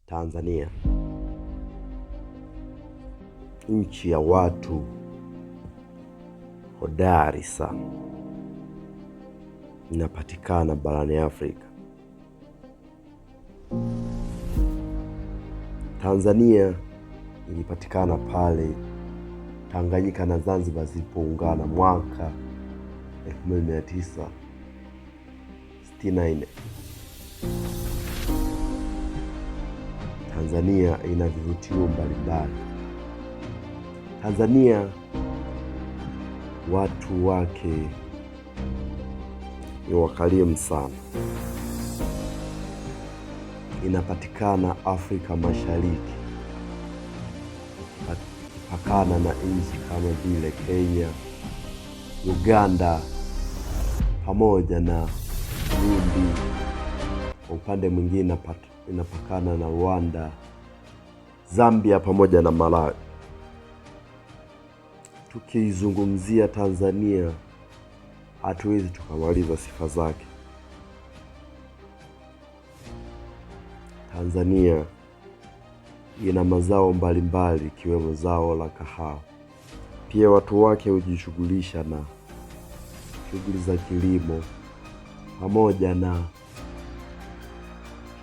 Tanzania, nchi ya watu hodari sana, inapatikana barani Afrika. Tanzania ilipatikana pale Tanganyika na Zanzibar zilipoungana mwaka 1964. Tanzania ina vivutio mbalimbali. Tanzania watu wake ni wakarimu sana. Inapatikana Afrika Mashariki, ikipakana na nchi kama vile Kenya, Uganda pamoja na Burundi. Kwa upande mwingine inapakana na Rwanda, Zambia pamoja na Malawi. Tukizungumzia Tanzania hatuwezi tukamaliza sifa zake. Tanzania ina mazao mbalimbali ikiwemo zao la kahawa. Pia watu wake hujishughulisha na shughuli za kilimo pamoja na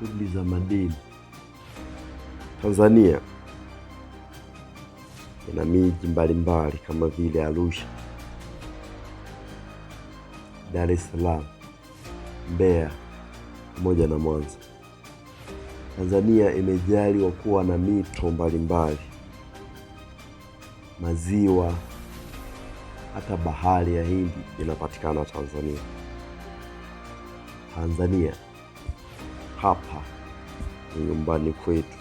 shughuli za madini. Tanzania ina miji mbalimbali kama vile Arusha, Dar es Salaam, Mbeya pamoja na Mwanza. Tanzania imejaliwa kuwa na mito mbalimbali, maziwa, hata bahari ya Hindi inapatikana Tanzania. Tanzania hapa ni nyumbani kwetu.